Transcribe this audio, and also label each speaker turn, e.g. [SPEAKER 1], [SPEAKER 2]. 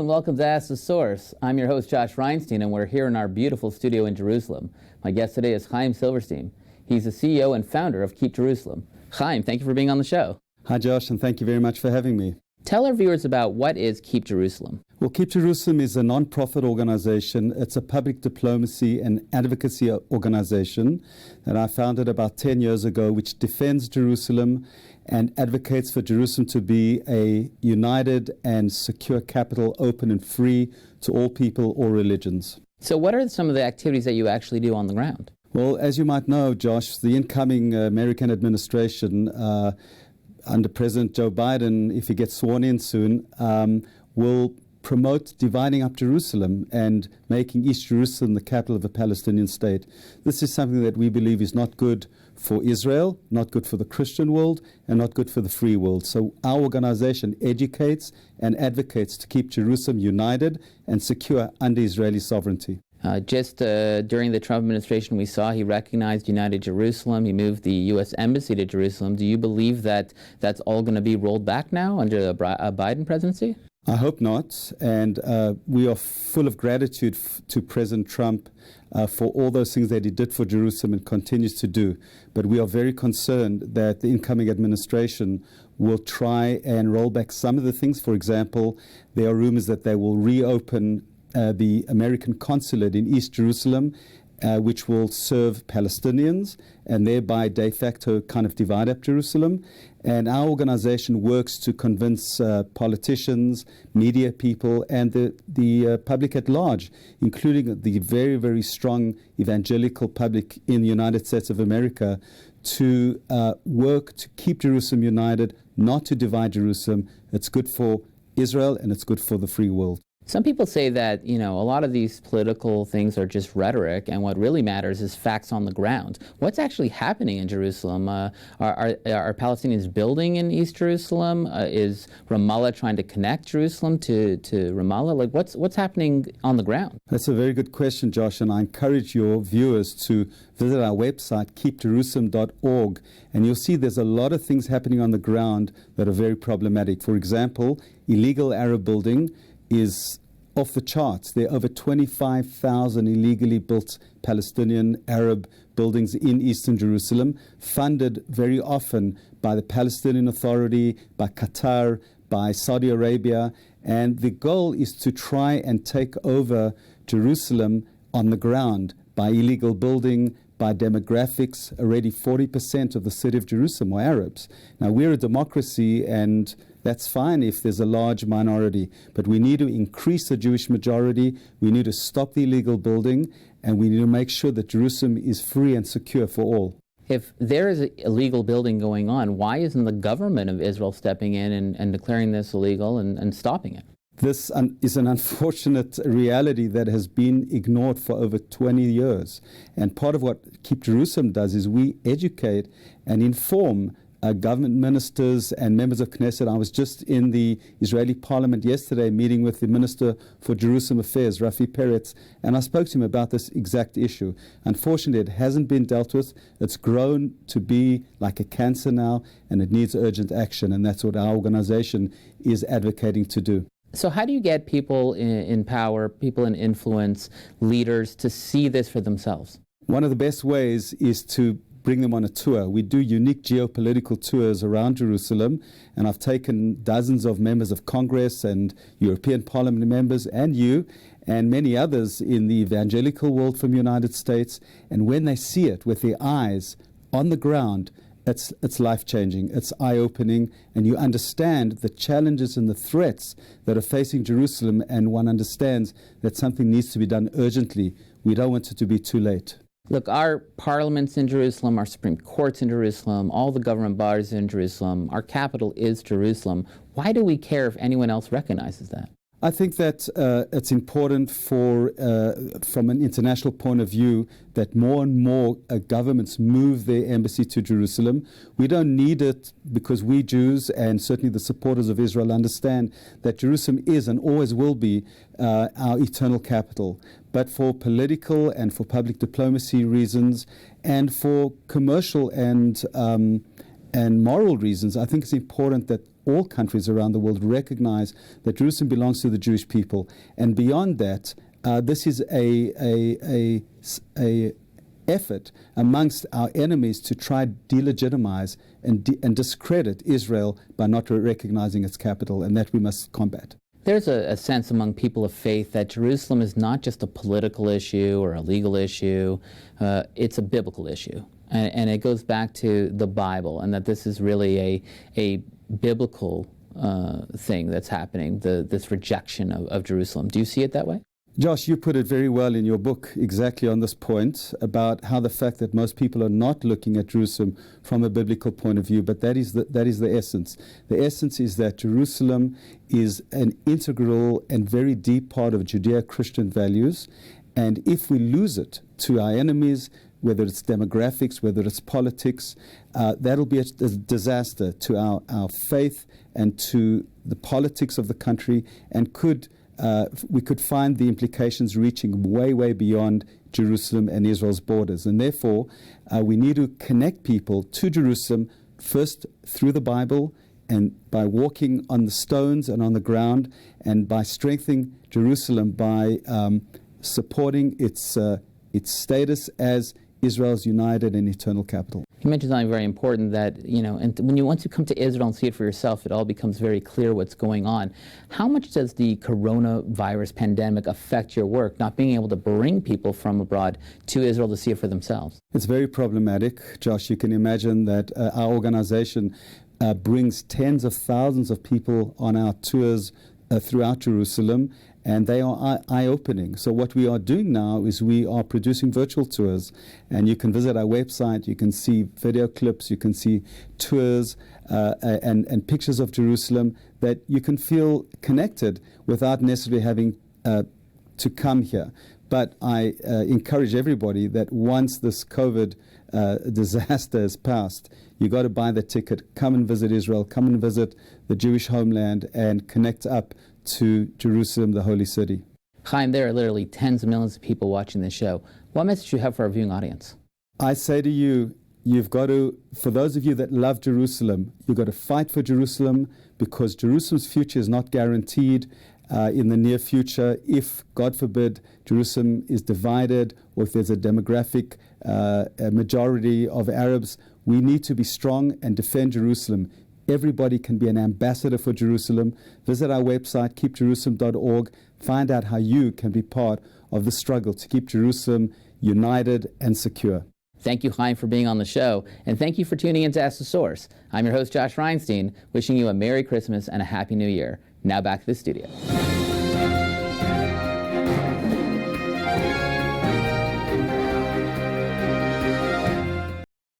[SPEAKER 1] and welcome to Ask the Source. I'm your host, Josh Reinstein, and we're here in our beautiful studio in Jerusalem. My guest today is Chaim Silberstein. He's the CEO and founder of Keep Jerusalem. Chaim, thank you for being on the show.
[SPEAKER 2] Hi, Josh, and thank you very much for having me.
[SPEAKER 1] Tell our viewers about what is Keep Jerusalem.
[SPEAKER 2] Well, Keep Jerusalem is a non-profit organization. It's a public diplomacy and advocacy organization that I founded about 10 years ago, which defends Jerusalem and advocates for Jerusalem to be a united and secure capital, open and free to all people, all religions.
[SPEAKER 1] So what are some of the activities that you actually do on the ground?
[SPEAKER 2] Well, as you might know, Josh, the incoming American administration under President Joe Biden, if he gets sworn in soon, will promote dividing up Jerusalem and making East Jerusalem the capital of a Palestinian state. This is something that we believe is not good for Israel, not good for the Christian world, and not good for the free world. So our organization educates and advocates to keep Jerusalem united and secure under Israeli sovereignty.
[SPEAKER 1] During the Trump administration, we saw he recognized United Jerusalem. He moved the U.S. Embassy to Jerusalem. Do you believe that that's all going to be rolled back now under the Biden presidency?
[SPEAKER 2] I hope not. And we are full of gratitude to President Trump for all those things that he did for Jerusalem and continues to do. But we are very concerned that the incoming administration will try and roll back some of the things. For example, there are rumors that they will reopen the American consulate in East Jerusalem, which will serve Palestinians and thereby de facto kind of divide up Jerusalem. And our organization works to convince politicians, media people, and the public at large, including the very, very strong evangelical public in the United States of America, to work to keep Jerusalem united, not to divide Jerusalem. It's good for Israel and it's good for the free world.
[SPEAKER 1] Some people say that, a lot of these political things are just rhetoric, and what really matters is facts on the ground. What's actually happening in Jerusalem? Are Palestinians building in East Jerusalem? Is Ramallah trying to connect Jerusalem to Ramallah? Like, what's happening on the ground?
[SPEAKER 2] That's a very good question, Josh, and I encourage your viewers to visit our website, keepjerusalem.org, and you'll see there's a lot of things happening on the ground that are very problematic. For example, illegal Arab building is off the charts. There are over 25,000 illegally built Palestinian Arab buildings in eastern Jerusalem, funded very often by the Palestinian Authority, by Qatar, by Saudi Arabia. And the goal is to try and take over Jerusalem on the ground by illegal building, by demographics. Already 40% of the city of Jerusalem are Arabs. Now, we're a democracy, and that's fine if there's a large minority, but we need to increase the Jewish majority, we need to stop the illegal building, and we need to make sure that Jerusalem is free and secure for all.
[SPEAKER 1] If there is illegal building going on, why isn't the government of Israel stepping in and declaring this illegal and stopping it?
[SPEAKER 2] This is an unfortunate reality that has been ignored for over 20 years. And part of what Keep Jerusalem does is we educate and inform government ministers and members of Knesset. I was just in the Israeli parliament yesterday meeting with the Minister for Jerusalem Affairs, Rafi Peretz, and I spoke to him about this exact issue. Unfortunately, it hasn't been dealt with. It's grown to be like a cancer now, and it needs urgent action, and that's what our organization is advocating to do.
[SPEAKER 1] So how do you get people in power, people in influence, leaders to see this for themselves?
[SPEAKER 2] One of the best ways is to bring them on a tour. We do unique geopolitical tours around Jerusalem, and I've taken dozens of members of Congress and European Parliament members and you and many others in the evangelical world from the United States, and when they see it with their eyes on the ground, it's life-changing, it's eye-opening, and you understand the challenges and the threats that are facing Jerusalem, and one understands that something needs to be done urgently. We don't want it to be too late.
[SPEAKER 1] Look, our parliament's in Jerusalem, our Supreme Court's in Jerusalem, all the government bodies are in Jerusalem, our capital is Jerusalem. Why do we care if anyone else recognizes that?
[SPEAKER 2] I think that it's important from an international point of view that more and more governments move their embassy to Jerusalem. We don't need it because we Jews and certainly the supporters of Israel understand that Jerusalem is and always will be our eternal capital. But for political and for public diplomacy reasons and for commercial and moral reasons, I think it's important that all countries around the world recognize that Jerusalem belongs to the Jewish people. And beyond that, this is a effort amongst our enemies to try delegitimize and discredit Israel by not recognizing its capital, and that we must combat.
[SPEAKER 1] There's a sense among people of faith that Jerusalem is not just a political issue or a legal issue, it's a biblical issue. And it goes back to the Bible, and that this is really a biblical thing that's happening, this rejection of Jerusalem. Do you see it that way?
[SPEAKER 2] Josh, you put it very well in your book exactly on this point about how the fact that most people are not looking at Jerusalem from a biblical point of view, but that is the essence. The essence is that Jerusalem is an integral and very deep part of Judeo-Christian values, and if we lose it to our enemies, whether it's demographics, whether it's politics, that'll be a disaster to our faith and to the politics of the country, and we could find the implications reaching way, way beyond Jerusalem and Israel's borders. And therefore, we need to connect people to Jerusalem first through the Bible, and by walking on the stones and on the ground, and by strengthening Jerusalem by supporting its status as Israel's united and eternal capital.
[SPEAKER 1] You mentioned something very important that, and once you come to Israel and see it for yourself, it all becomes very clear what's going on. How much does the coronavirus pandemic affect your work, not being able to bring people from abroad to Israel to see it for themselves?
[SPEAKER 2] It's very problematic, Josh. You can imagine that our organization brings tens of thousands of people on our tours throughout Jerusalem, and they are eye-opening. So what we are doing now is we are producing virtual tours, and you can visit our website, you can see video clips, you can see tours and pictures of Jerusalem that you can feel connected without necessarily having to come here. But I encourage everybody that once this COVID disaster is passed, you got to buy the ticket, come and visit Israel, come and visit the Jewish homeland, and connect up to Jerusalem, the holy city.
[SPEAKER 1] Chaim, there are literally tens of millions of people watching this show. What message do you have for our viewing audience?
[SPEAKER 2] I say to you, you've got to, for those of you that love Jerusalem, you've got to fight for Jerusalem, because Jerusalem's future is not guaranteed in the near future. If, God forbid, Jerusalem is divided, or if there's a demographic majority of Arabs, we need to be strong and defend Jerusalem. Everybody can be an ambassador for Jerusalem. Visit our website, keepjerusalem.org. Find out how you can be part of the struggle to keep Jerusalem united and secure.
[SPEAKER 1] Thank you, Chaim, for being on the show, and thank you for tuning in to Ask the Source. I'm your host, Josh Reinstein, wishing you a Merry Christmas and a Happy New Year. Now back to the studio.